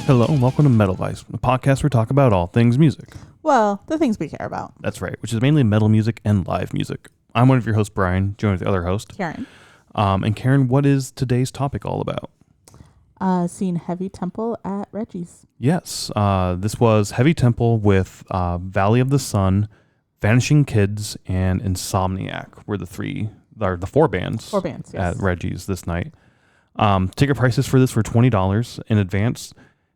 Hello and welcome to Metal Vice, a podcast where we talk about all things music. Well, the things we care about. That's right, which is mainly metal music and live music. I'm one of your hosts, Brian, joined with the other host, Karen. And Karen, what is today's topic all about? Seeing Heavy Temple at Reggie's. Yes, this was Heavy Temple with Valley of the Sun, Vanishing Kids, and Insomniac were the four bands. Four bands, yes. At Reggie's this night. Ticket prices for this were $20 in advance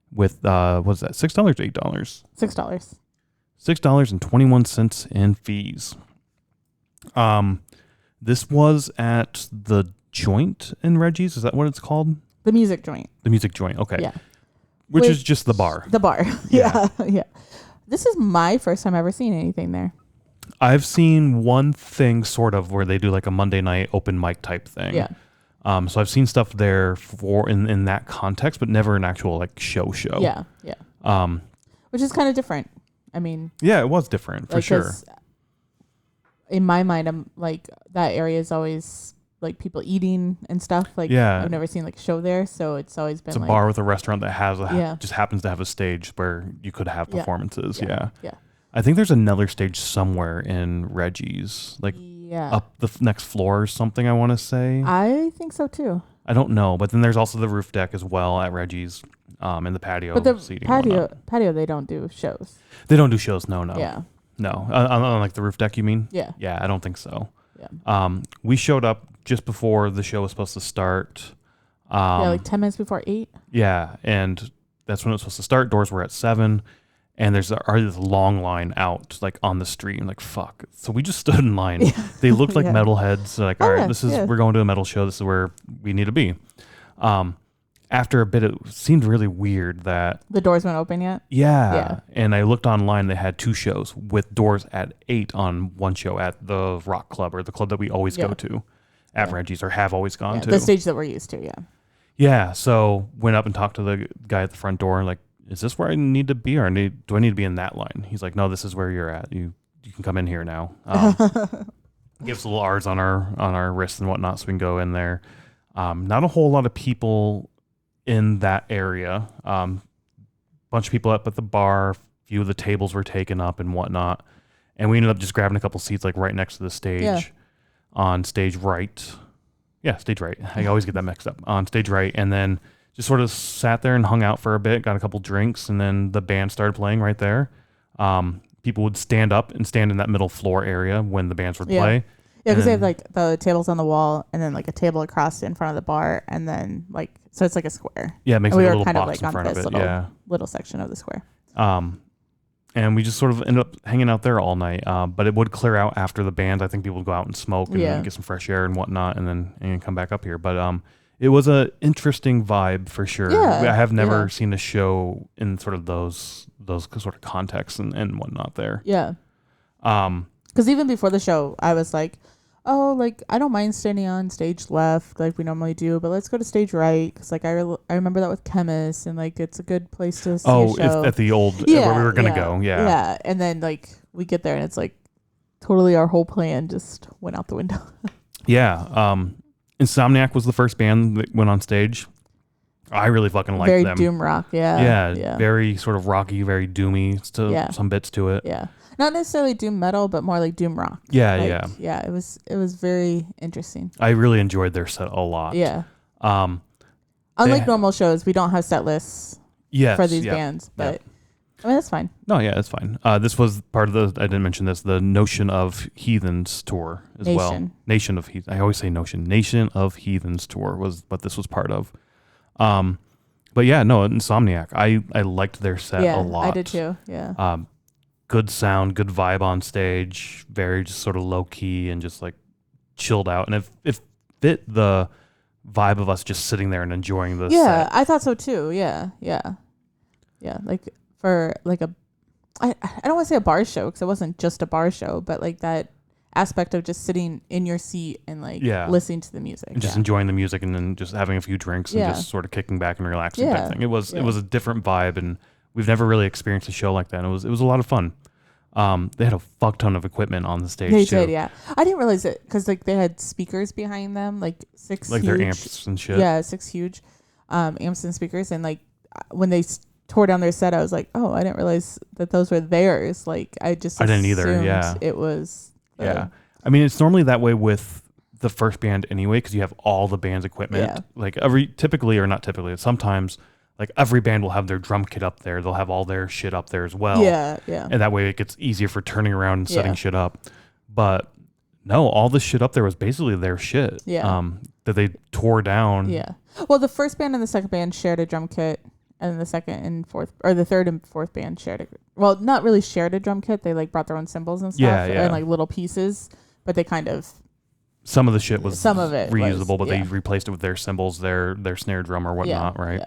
with, what was that, $6 or $8? $6. $6.21 in fees. This was at the Joint in Reggie's. Is that what it's called? The Music Joint. The Music Joint. Okay. Yeah. Which is just the bar. The bar. Yeah. Yeah. This is my first time ever seeing anything there. I've seen one thing sort of where they do like a Monday night open mic type thing. Yeah. So I've seen stuff there for in that context, but never an actual like show. Yeah. Yeah. Which is kind of different. I mean. Yeah, it was different for sure. In my mind, I'm like, that area is always like people eating and stuff. Like, yeah. I've never seen like a show there, so it's always been. It's a like, bar with a restaurant that has just happens to have a stage where you could have performances. Yeah. I think there's another stage somewhere in Reggie's, like up the next floor or something. I want to say. I think so too. I don't know, but then there's also the roof deck as well at Reggie's, and the patio. But the seating patio, they don't do shows. They don't do shows. No. Yeah. No, on like the roof deck, you mean? Yeah. Yeah, I don't think so. Yeah. We showed up just before the show was supposed to start. Like 10 minutes before 8. Yeah, and that's when it was supposed to start. Doors were at 7, and there's already this long line out, like on the street. And like, fuck. So we just stood in line. Yeah. They looked like metalheads. Like, all right, we're going to a metal show. This is where we need to be. After a bit, it seemed really weird that the doors weren't open yet. Yeah. And I looked online. They had 2 shows with doors at 8 on one show at the Rock Club, or the club that we always go to at Reggie's, or have always gone to. The stage that we're used to. Yeah. Yeah. So went up and talked to the guy at the front door. Like, is this where I need to be, or do I need to be in that line? He's like, no, this is where you're at. You can come in here now. Gives little R's on our wrists and whatnot, so we can go in there. Not a whole lot of people in that area. Bunch of people up at the bar. A few of the tables were taken up and whatnot, and we ended up just grabbing a couple seats like right next to the stage, on stage right. Yeah, stage right. I always get that mixed up. On stage right, and then just sort of sat there and hung out for a bit, got a couple drinks, and then the band started playing right there. People would stand up and stand in that middle floor area when the bands would play. Yeah, because they have like the tables on the wall, and then like a table across in front of the bar, and then like, so it's like a square. Yeah, it makes like a little box in front of it. Little section of the square. And we just sort of ended up hanging out there all night. But it would clear out after the band. I think people would go out and smoke and get some fresh air and whatnot, and then come back up here. But it was an interesting vibe for sure. Yeah, I have never seen a show in sort of those sort of contexts and whatnot there. Yeah. Because even before the show, I was like, oh, like, I don't mind standing on stage left like we normally do, but let's go to stage right, because like I remember that with Chemist, and like it's a good place to see a show. At the old where we were gonna go. Yeah, and then like we get there and it's like totally our whole plan just went out the window. Insomniac was the first band that went on stage. I really fucking liked them. Very doom rock. Yeah, very sort of rocky, very doomy some bits to it. Yeah, not necessarily doom metal, but more like doom rock. Yeah. It was very interesting. I really enjoyed their set a lot. Yeah. Unlike normal shows, we don't have set lists for these bands, but I mean, that's fine. No, yeah, it's fine. This was part of I didn't mention this, the Notion of heATheNs tour as well. Nation of heATheNs. I always say Notion. Nation of heATheNs tour was what this was part of. But yeah, no, Insomniac. I liked their set a lot. I did too. Yeah. Good sound, good vibe on stage, very just sort of low key and just like chilled out, and it fit the vibe of us just sitting there and enjoying the set. I thought so too. Yeah. Like for like I don't want to say a bar show, because it wasn't just a bar show, but like that aspect of just sitting in your seat and like listening to the music and just enjoying the music, and then just having a few drinks and just sort of kicking back and relaxing type thing. It was a different vibe, and we've never really experienced a show like that. And it was a lot of fun. They had a fuck ton of equipment on the stage. They did, yeah. I didn't realize it, because like they had speakers behind them, like 6 like huge, their amps and shit. Yeah, 6 huge amps and speakers, and like when they tore down their set, I was like, oh, I didn't realize that those were theirs. Like I didn't either. Yeah, it was. Yeah, I mean it's normally that way with the first band anyway, because you have all the band's equipment. Yeah. Like typically or not typically, sometimes like every band will have their drum kit up there. They'll have all their shit up there as well. Yeah, yeah. And that way it gets easier for turning around and setting shit up. But no, all the shit up there was basically their shit. Yeah. That they tore down. Yeah. Well, the first band and the second band shared a drum kit, and then the second and fourth, or the third and fourth band not really shared a drum kit. They like brought their own cymbals and stuff, and like little pieces, but they kind of. Some of the shit was reusable, but they replaced it with their cymbals, their snare drum or whatnot, right?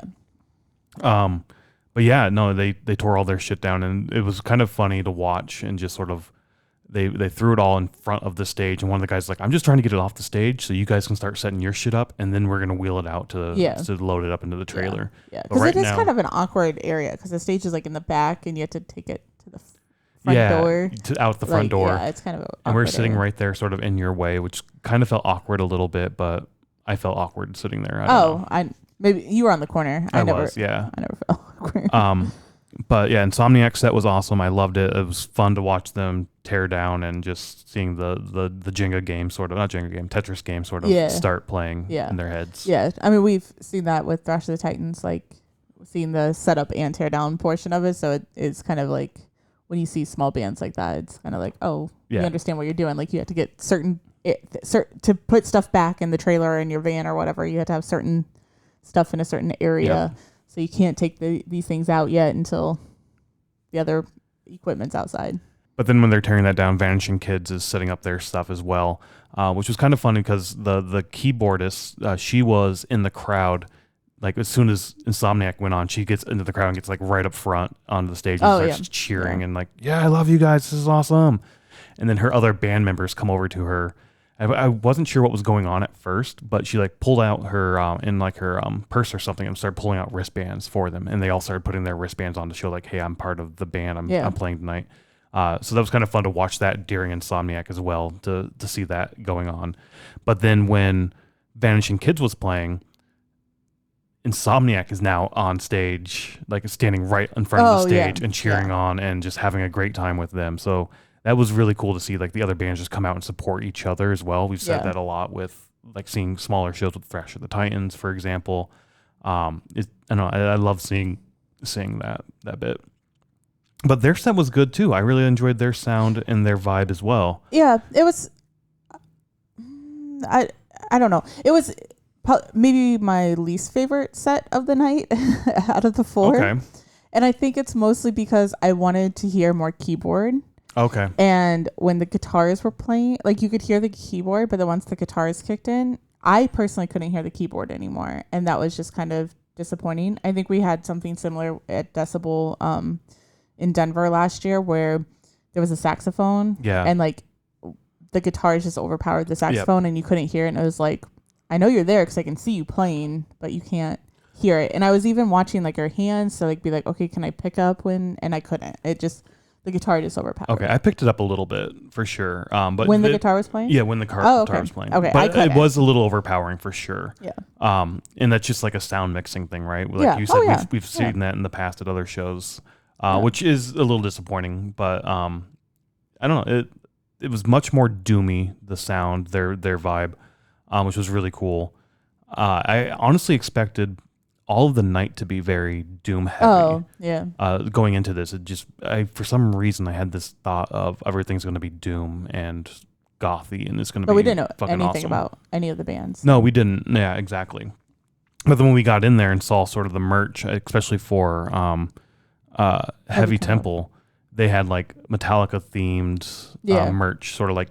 Yeah. But yeah, no, they tore all their shit down, and it was kind of funny to watch, and just sort of they threw it all in front of the stage, and one of the guys was like, I'm just trying to get it off the stage so you guys can start setting your shit up, and then we're gonna wheel it out to load it up into the trailer. Yeah, because it is kind of an awkward area because the stage is like in the back, and you have to take it to the front door. Out the front door. Yeah, it's kind of. And we're sitting right there, sort of in your way, which kind of felt awkward a little bit, but I felt awkward sitting there. Maybe you were on the corner. I never felt awkward. But yeah, Insomniac set was awesome. I loved it. It was fun to watch them tear down, and just seeing the Jenga game Tetris game sort of start playing in their heads. Yeah, I mean we've seen that with Thrash of the Titans, like seeing the setup and tear down portion of it. So it's kind of like when you see small bands like that, it's kind of like, oh, you understand what you're doing. Like you have to get to put stuff back in the trailer or in your van or whatever. You have to have certain stuff in a certain area. Yep. So you can't take these things out yet until the other equipment's outside. But then when they're tearing that down, Vanishing Kids is setting up their stuff as well, which was kind of funny because the keyboardist, she was in the crowd. Like as soon as Insomniac went on, she gets into the crowd and gets like right up front onto the stage and starts cheering and like, yeah, I love you guys. This is awesome. And then her other band members come over to her. I wasn't sure what was going on at first, but she like pulled out her purse or something and started pulling out wristbands for them, and they all started putting their wristbands on to show like, hey, I'm part of the band. I'm playing tonight. So that was kind of fun to watch that during Insomniac as well, to see that going on. But then when Vanishing Kids was playing, Insomniac is now on stage, like standing right in front of the stage and cheering on and just having a great time with them. So that was really cool to see, like the other bands just come out and support each other as well. We've said that a lot with like seeing smaller shows with Thrash of the Titans, for example. I love seeing that bit. But their set was good too. I really enjoyed their sound and their vibe as well. Yeah, it was. I don't know. It was maybe my least favorite set of the night out of the four. Okay. And I think it's mostly because I wanted to hear more keyboard. Okay. And when the guitars were playing, like you could hear the keyboard, but then once the guitars kicked in, I personally couldn't hear the keyboard anymore. And that was just kind of disappointing. I think we had something similar at Decibel in Denver last year where there was a saxophone. Yeah. And like the guitars just overpowered the saxophone and you couldn't hear it. And it was like, I know you're there because I can see you playing, but you can't hear it. And I was even watching like her hands to like be like, okay, can I pick up and I couldn't. The guitar just overpowered. Okay, I picked it up a little bit for sure. But when the guitar was playing? Yeah, when the guitar was playing. Okay, but it was a little overpowering for sure. Yeah. And that's just like a sound mixing thing, right? Like you said, we've seen that in the past at other shows, which is a little disappointing. But I don't know. It was much more doomy, the sound, their vibe, which was really cool. I honestly expected all of the night to be very doom heavy. Oh, yeah. Going into this, for some reason I had this thought of everything's going to be doom and gothy, and it's going to be. But we didn't know anything awesome. about any of the bands. No, we didn't. Yeah, exactly. But then when we got in there and saw sort of the merch, especially for Heavy Temple, they had like Metallica themed merch, sort of like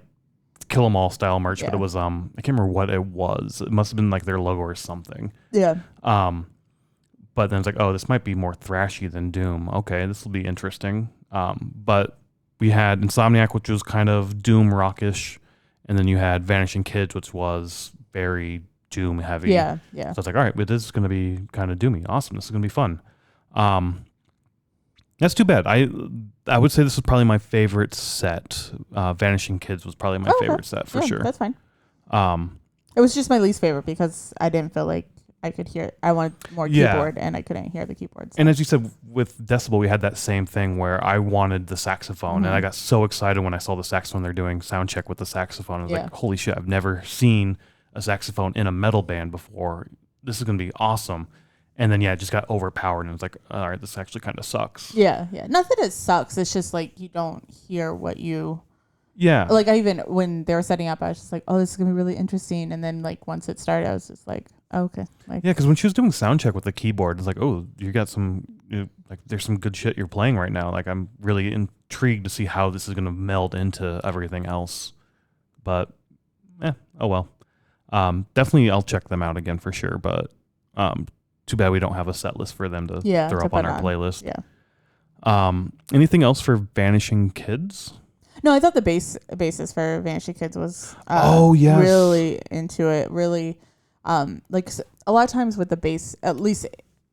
Kill 'Em All style merch, but it was I can't remember what it was. It must have been like their logo or something. Yeah. But then it's like, oh, this might be more thrashy than doom. Okay, this will be interesting. But we had Insomniac, which was kind of doom rockish, and then you had Vanishing Kids, which was very doom heavy. Yeah. So I was like, all right, but this is going to be kind of doomy. Awesome. This is going to be fun. That's too bad. I would say this was probably my favorite set. Vanishing Kids was probably my favorite set for sure. That's fine. It was just my least favorite because I didn't feel like I could hear. I wanted more keyboard, and I couldn't hear the keyboard. So. And as you said, with Decibel, we had that same thing where I wanted the saxophone, and I got so excited when I saw the saxophone. They're doing sound check with the saxophone. I was like, holy shit, I've never seen a saxophone in a metal band before. This is going to be awesome. And then, it just got overpowered, and it was like, all right, this actually kind of sucks. Yeah. Not that it sucks. It's just like you don't hear what you... Yeah. Like, I even, when they were setting up, I was just like, oh, this is going to be really interesting. And then, like, once it started, I was just like, oh, okay. Like, yeah, because when she was doing sound check with the keyboard, it's like, oh, you got some, like, there's some good shit you're playing right now. Like, I'm really intrigued to see how this is going to meld into everything else. But, oh well. Definitely, I'll check them out again for sure. But too bad we don't have a set list for them to throw up on our playlist. Yeah. Anything else for Vanishing Kids? No, I thought the basis for Vanishing Kids was really into it. Really, like a lot of times with the bass, at least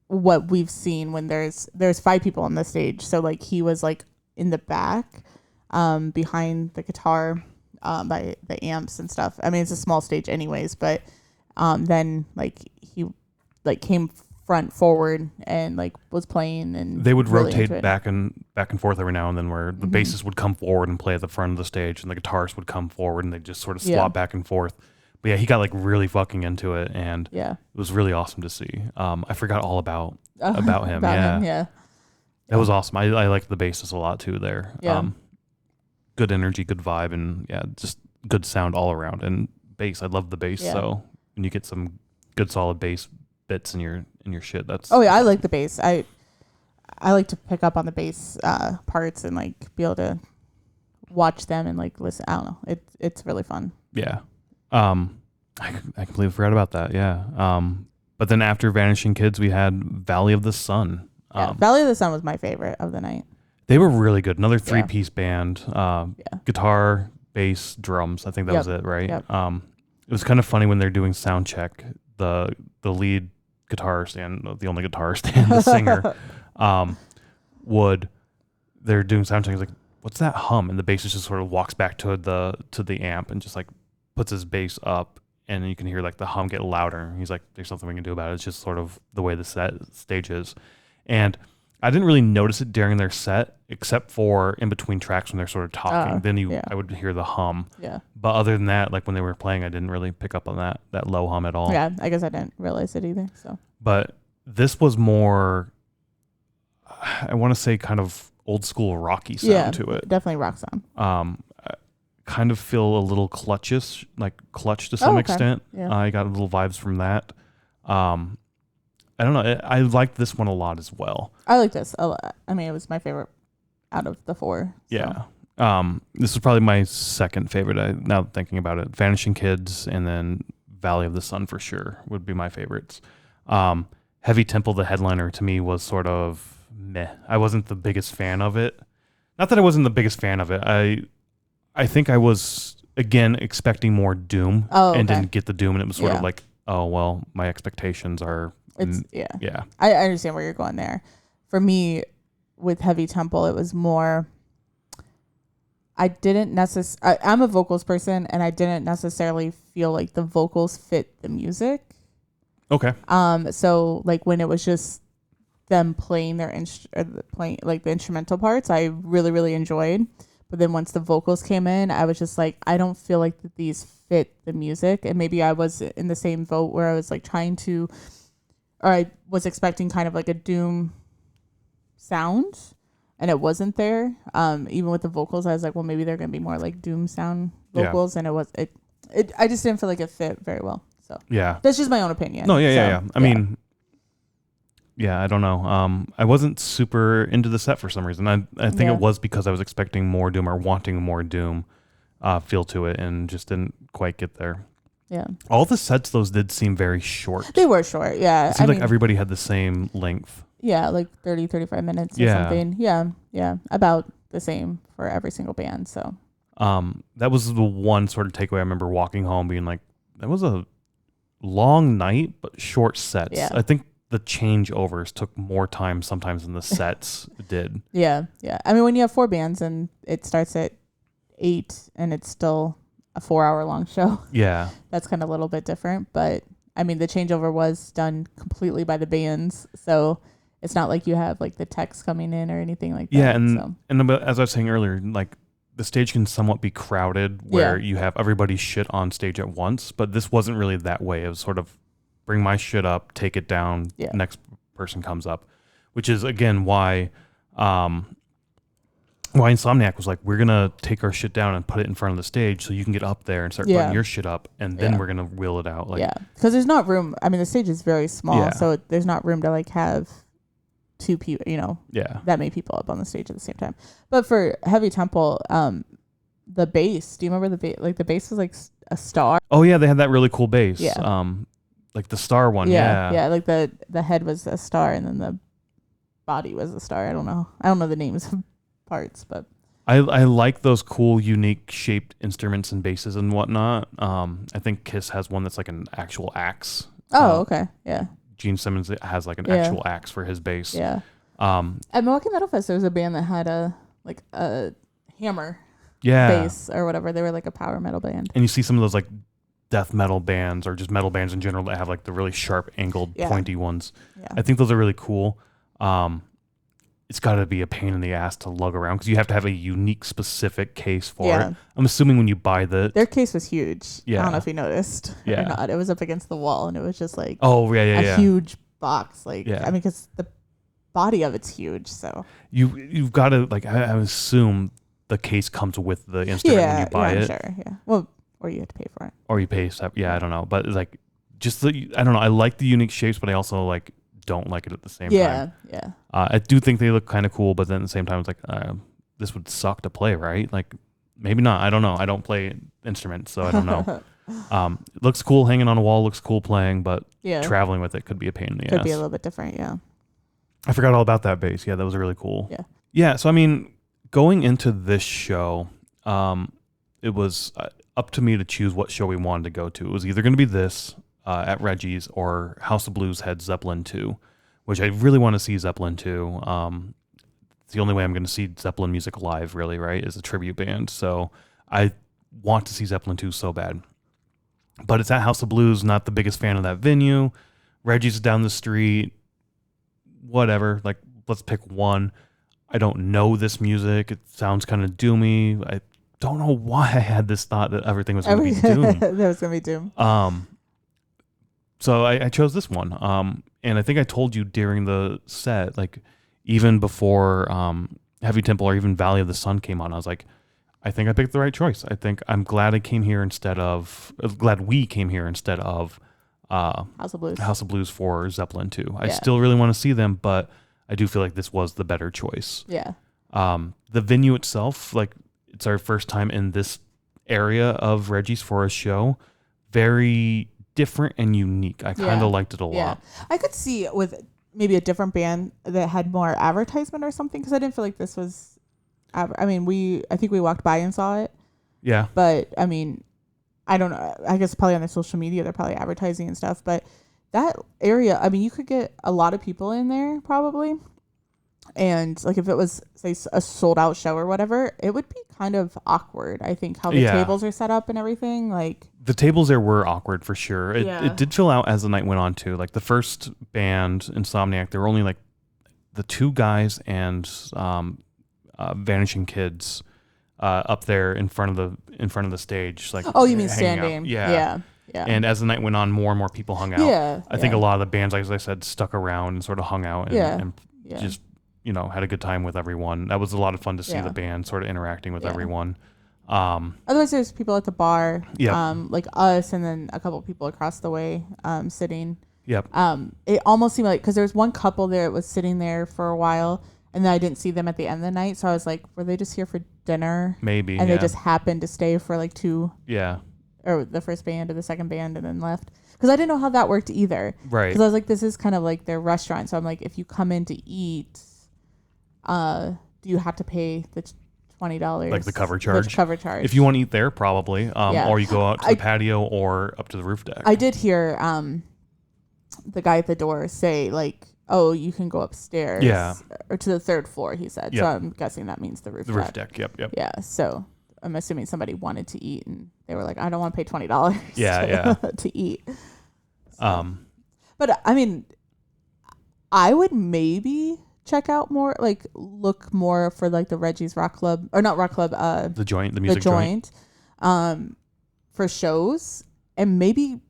what we've seen when there's 5 people on the stage. So like he was like in the back, behind the guitar, by the amps and stuff. I mean, it's a small stage anyways, but then like he like came front forward and like was playing, and they would really rotate back and forth every now and then, where the bassist would come forward and play at the front of the stage, and the guitarist would come forward, and they just sort of swap back and forth. But yeah, he got like really fucking into it, and it was really awesome to see. I forgot all about him. That was awesome. I liked the bassist a lot too there. Good energy, good vibe, and just good sound all around. And bass, I love the bass. So when you get some good solid bass bits in your shit, that's I like the bass. I like to pick up on the bass parts and like be able to watch them and like listen. I don't know, it's really fun. I completely forgot about that. But then after Vanishing Kids, we had Valley of the Sun. Valley of the Sun was my favorite of the night. They were really good. Another 3-piece band, guitar, bass, drums. I think that was it, right? It was kind of funny when they're doing sound check. The lead guitarist and the only guitarist and the singer they're doing sound check. He's like, what's that hum? And the bassist just sort of walks back to the amp and just like puts his bass up, and you can hear like the hum get louder. He's like, there's something we can do about it. It's just sort of the way the stage is. And I didn't really notice it during their set, except for in between tracks when they're sort of talking. Then I would hear the hum. But other than that, like when they were playing, I didn't really pick up on that low hum at all. Yeah, I guess I didn't realize it either. So. But this was more, I want to say, kind of old school rocky sound to it. Definitely rock sound. I kind of feel a little clutch to some extent. I got little vibes from that. I don't know. I liked this one a lot as well. I like this a lot. I mean, it was my favorite out of the 4. So. Yeah. This is probably my second favorite. Now thinking about it, Vanishing Kids and then Valley of the Sun for sure would be my favorites. Heavy Temple, the headliner, to me was sort of meh. I wasn't the biggest fan of it. Not that I wasn't the biggest fan of it. I think I was, again, expecting more doom and didn't get the doom, and it was sort of like, oh, well, my expectations are... I understand where you're going there. For me, with Heavy Temple, it was more... I'm a vocals person, and I didn't necessarily feel like the vocals fit the music. Okay. So like when it was just them playing playing like the instrumental parts, I really, really enjoyed. But then once the vocals came in, I was just like, I don't feel like that these fit the music. And maybe I was in the same boat where I was like I was expecting kind of like a doom sound, and it wasn't there. Even with the vocals, I was like, well, maybe they're gonna be more like doom sound vocals, and I just didn't feel like it fit very well. So that's just my own opinion. No, yeah. I mean, I don't know. I wasn't super into the set for some reason. I think it was because I was expecting more doom or wanting more doom feel to it, and just didn't quite get there. Yeah. All the sets, those did seem very short. They were short, yeah. It seemed like everybody had the same length. Yeah, like 30, 35 minutes or something. Yeah. About the same for every single band, so. That was the one sort of takeaway I remember walking home being like, that was a long night, but short sets. Yeah. I think the changeovers took more time sometimes than the sets did. Yeah. I mean, when you have 4 bands and it starts at 8 and it's still a 4-hour long show. Yeah. That's kind of a little bit different, but I mean, the changeover was done completely by the bands, so it's not like you have like the techs coming in or anything like that. Yeah, and so. as I was saying earlier, like the stage can somewhat be crowded where you have everybody's shit on stage at once, but this wasn't really that way. It was sort of bring my shit up, take it down, next person comes up, which is again why Insomniac was like, we're gonna take our shit down and put it in front of the stage so you can get up there and start putting your shit up, and then we're gonna wheel it out. Like, because there's not room. I mean, the stage is very small, so there's not room to like have two people, that many people up on the stage at the same time. But for Heavy Temple, the bass. Do you remember the bass? Like the bass was like a star. Oh yeah, they had that really cool bass. Yeah. Like the star one. Yeah. Like the head was a star, and then the body was a star. I don't know the names of parts, but I like those cool, unique shaped instruments and basses and whatnot. I think Kiss has one that's like an actual axe. Oh, okay, yeah. Gene Simmons has like an actual axe for his bass. Yeah. At Milwaukee Metal Fest, there was a band that had a hammer bass or whatever. They were like a power metal band. And you see some of those like death metal bands or just metal bands in general that have like the really sharp angled pointy ones. Yeah. I think those are really cool. It's got to be a pain in the ass to lug around because you have to have a unique, specific case for it. I'm assuming when you buy their case was huge. Yeah. I don't know if you noticed or not. It was up against the wall, and it was just like a huge box. Like, I mean, because the body of it's huge. So you've got to like. I assume the case comes with the instrument when you buy it. Sure. Yeah. Well, or you have to pay for it. Or you pay stuff. Yeah, I don't know, but like, just I don't know. I like the unique shapes, but I also like. Don't like it at the same time. Yeah. I do think they look kind of cool, but then at the same time, it's like this would suck to play, right? Like maybe not. I don't know. I don't play instruments, so I don't know. It looks cool hanging on a wall. Looks cool playing, but traveling with it could be a pain in the ass. Could be a little bit different. Yeah. I forgot all about that bass. Yeah, that was really cool. Yeah. Yeah. So I mean, going into this show, it was up to me to choose what show we wanted to go to. It was either going to be this. At Reggie's or House of Blues had Zeppelin 2, which I really want to see Zeppelin 2. It's the only way I'm going to see Zeppelin music live, really, right, is a tribute band. So I want to see Zeppelin 2 so bad. But it's at House of Blues, not the biggest fan of that venue. Reggie's is down the street. Whatever. Like, let's pick one. I don't know this music. It sounds kind of doomy. I don't know why I had this thought that everything was going to be doom. That was going to be doom. So I chose this one. And I think I told you during the set, like even before Heavy Temple or even Valley of the Sun came on, I was like, I think I picked the right choice. I think I'm glad we came here instead of House of Blues for Zeppelin 2. I still really want to see them, but I do feel like this was the better choice. Yeah. The venue itself, like it's our first time in this area of Reggie's for a show. Very different and unique. I kind of liked it a lot. I could see with maybe a different band that had more advertisement or something, because I didn't feel like this was. I mean, I think we walked by and saw it. Yeah. But I mean, I don't know. I guess probably on their social media they're probably advertising and stuff. But that area, I mean, you could get a lot of people in there probably. And like if it was say a sold out show or whatever, it would be kind of awkward. I think how the tables are set up and everything. Like the tables there were awkward for sure. It did fill out as the night went on too. Like the first band, Insomniac, there were only like the two guys and Vanishing Kids up there in front of the stage. Like you mean standing? Out. Yeah. And as the night went on, more and more people hung out. I think a lot of the bands, like as I said, stuck around and sort of hung out and just. Had a good time with everyone. That was a lot of fun to see the band sort of interacting with everyone. Otherwise, there's people at the bar, like us, and then a couple people across the way sitting. Yep. It almost seemed like, because there was one couple there that was sitting there for a while, and then I didn't see them at the end of the night, so I was like, were they just here for dinner? Maybe. And they just happened to stay for like two. Yeah. Or the first band or the second band and then left. Because I didn't know how that worked either. Right. Because I was like, this is kind of like their restaurant, so I'm like, if you come in to eat... do you have to pay the $20? Like the cover charge? The cover charge. If you want to eat there, probably. Or you go out to the patio or up to the roof deck. I did hear the guy at the door say, like, oh, you can go upstairs. Yeah. Or to the third floor, he said. Yep. So I'm guessing that means the roof deck. The roof deck, yep. Yeah, so I'm assuming somebody wanted to eat, and they were like, I don't want to pay $20 to eat. But I mean, I would maybe check out more, like look more for like the Reggie's Rock Club, or not Rock Club, the music joint, for shows, and maybe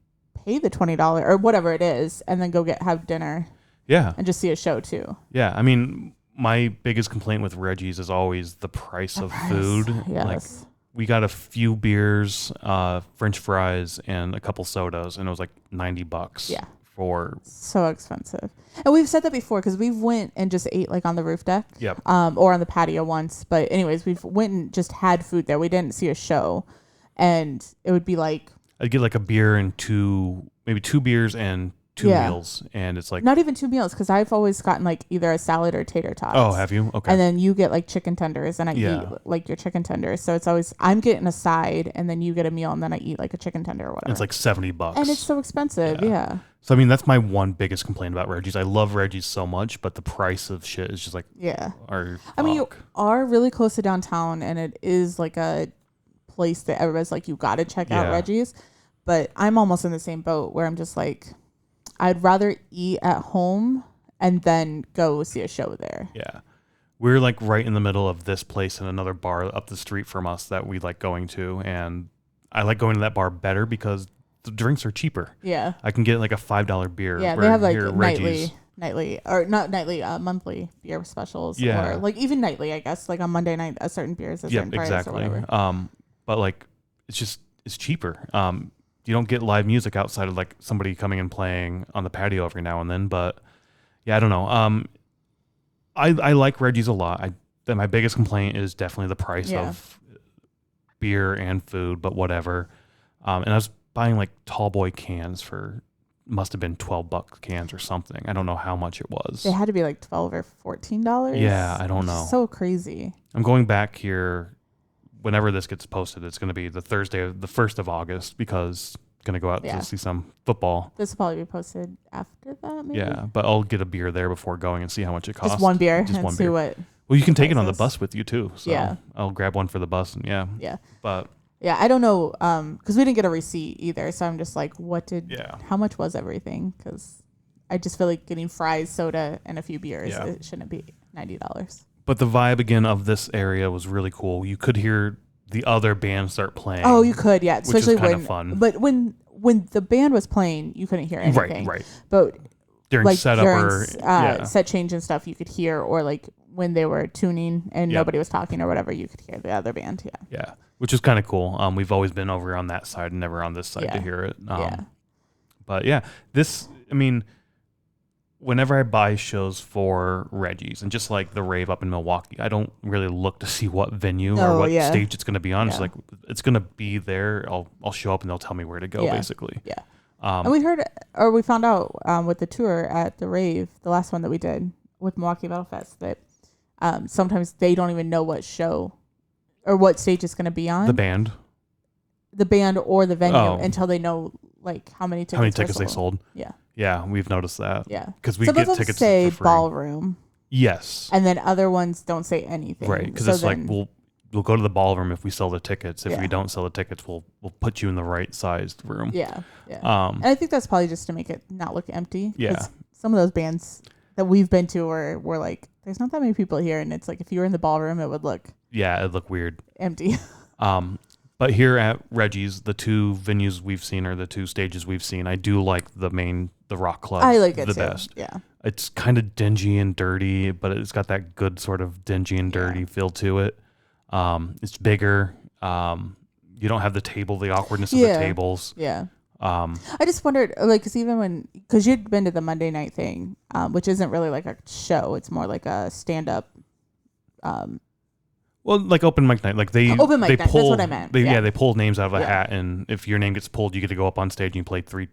pay the $20 or whatever it is, and then go have dinner. Yeah. And just see a show too. Yeah. I mean, my biggest complaint with Reggie's is always the price of food. Yes. Like, we got a few beers, French fries, and a couple sodas, and it was like $90. Yeah. For so expensive. And we've said that before because we've went and just ate like on the roof deck. Yep. Or on the patio once. But anyways, we've went and just had food there. We didn't see a show. And it would be like, I'd get like a beer and maybe two beers and two meals, and it's like not even 2 meals, because I've always gotten like either a salad or tater tots. Oh, have you? Okay. And then you get like chicken tenders, and I eat like your chicken tenders. So it's always, I'm getting a side, and then you get a meal, and then I eat like a chicken tender or whatever. It's like $70, and it's so expensive. Yeah. So I mean, that's my one biggest complaint about Reggie's. I love Reggie's so much, but the price of shit is just like, I mean, you are really close to downtown, and it is like a place that everybody's like, you got to check out Reggie's. But I'm almost in the same boat where I'm just like, I'd rather eat at home and then go see a show there. Yeah. We're like right in the middle of this place and another bar up the street from us that we like going to. And I like going to that bar better because the drinks are cheaper. Yeah. I can get like a $5 beer. Yeah, they have like nightly or not nightly, monthly beer specials. Yeah. Or like even nightly, I guess. Like on Monday night, a certain beer is a certain price or whatever. But like, it's cheaper. You don't get live music outside of like somebody coming and playing on the patio every now and then, but yeah, I don't know. I like Reggie's a lot. My biggest complaint is definitely the price of beer and food, but whatever. And I was buying like tall boy cans must have been $12 cans or something. I don't know how much it was. They had to be like $12 or $14. Yeah, I don't know. So crazy. I'm going back here. Whenever this gets posted, it's going to be the Thursday of the 1st of August because I'm going to go out to see some football. This will probably be posted after that, maybe? Yeah, but I'll get a beer there before going and see how much it costs. Just one beer and see what. Well, you can take it on the bus with you too. So yeah. I'll grab one for the bus and Yeah. But yeah, I don't know, because we didn't get a receipt either. So I'm just like, how much was everything? Because I just feel like getting fries, soda, and a few beers, it shouldn't be $90. But the vibe again of this area was really cool. You could hear the other band start playing. Oh, you could, yeah. Especially which was kind of fun. But when the band was playing, you couldn't hear anything. Right. But during like setup during set change and stuff, you could hear, or like when they were tuning and nobody was talking or whatever, you could hear the other band. Yeah. Yeah, which is kind of cool. We've always been over on that side and never on this side to hear it. But yeah, I mean, whenever I buy shows for Reggie's and just like the rave up in Milwaukee, I don't really look to see what venue or what stage it's going to be on. It's like, it's going to be there. I'll show up and they'll tell me where to go, basically. Yeah. And we found out with the tour at the rave, the last one that we did with Milwaukee Metal Fest, that sometimes they don't even know what show or what stage it's going to be on. The band or the venue until they know like how many tickets they sold. Yeah. Yeah, we've noticed that. Yeah. Because we some get of them tickets say for free. ballroom. Yes. And then other ones don't say anything. Right, because it's like we'll go to the ballroom if we sell the tickets. If we don't sell the tickets, we'll put you in the right sized room. Yeah. And I think that's probably just to make it not look empty. Yeah. Some of those bands that we've been to were like, there's not that many people here, and it's like if you were in the ballroom, it would look it'd look weird, empty. But here at Reggie's, the two venues we've seen, or the two stages we've seen, I do like the Rock Club. I like it the too. best. Yeah. It's kind of dingy and dirty, but it's got that good sort of dingy and dirty feel to it. It's bigger. You don't have the awkwardness of the tables. Yeah. I just wondered, like, because you'd been to the Monday night thing, which isn't really like a show. It's more like a stand-up. Well, like open mic night, like open mic night. That's what I meant. They pull names out of a hat, and if your name gets pulled, you get to go up on stage and you play three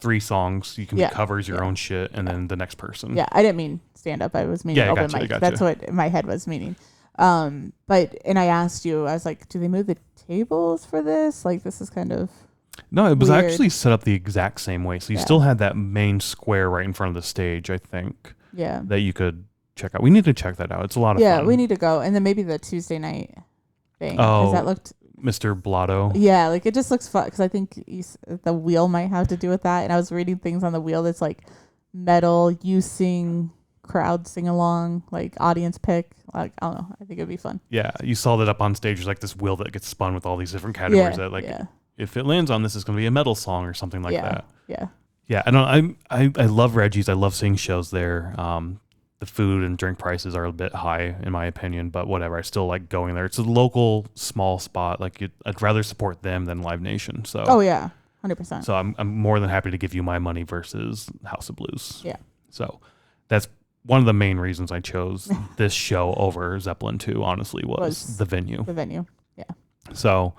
sonand you can be covers your own shit, and then the next person. Yeah, I didn't mean stand up. I was meaning open mic. That's what my head was meaning. And I asked you, I was like, do they move the tables for this? Like, this is kind of no. It was weird. Actually set up the exact same way, so you still had that main square right in front of the stage. I think. Yeah. That you could check out. We need to check that out. It's a lot of fun. Yeah, we need to go, and then maybe the Tuesday night thing. Because that looked Mr. Blotto. Yeah, like it just looks fun because I think the wheel might have to do with that. And I was reading things on the wheel that's like metal, you sing, crowd sing along, like audience pick. Like I don't know, I think it'd be fun. Yeah, you saw that up on stage. There's like this wheel that gets spun with all these different categories. That like if it lands on this, it's going to be a metal song or something like that. Yeah. Yeah, I don't. I love Reggie's. I love seeing shows there. The food and drink prices are a bit high in my opinion, but whatever. I still like going there. It's a local small spot. Like I'd rather support them than Live Nation. So. Oh yeah, 100%. So I'm more than happy to give you my money versus House of Blues. Yeah. So that's one of the main reasons I chose this show over Zeppelin 2. Honestly, was the venue. The venue. Yeah. So,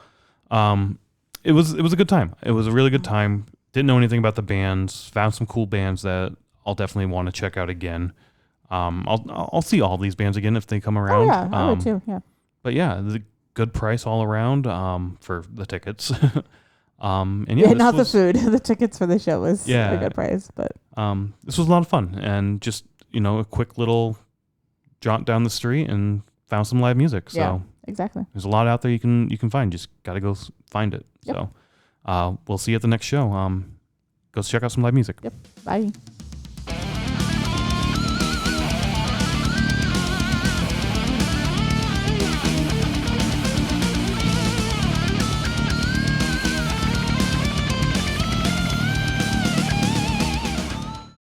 it was a good time. It was a really good time. Didn't know anything about the bands. Found some cool bands that I'll definitely want to check out again. I'll see all these bands again if they come around. Oh yeah, I would too. Yeah. But yeah, the good price all around for the tickets. And not the food. The tickets for the show was a good price, but this was a lot of fun and just a quick little jaunt down the street and found some live music. So yeah, exactly. There's a lot out there you can find. Just got to go find it. Yep. So we'll see you at the next show. Go check out some live music. Yep. Bye.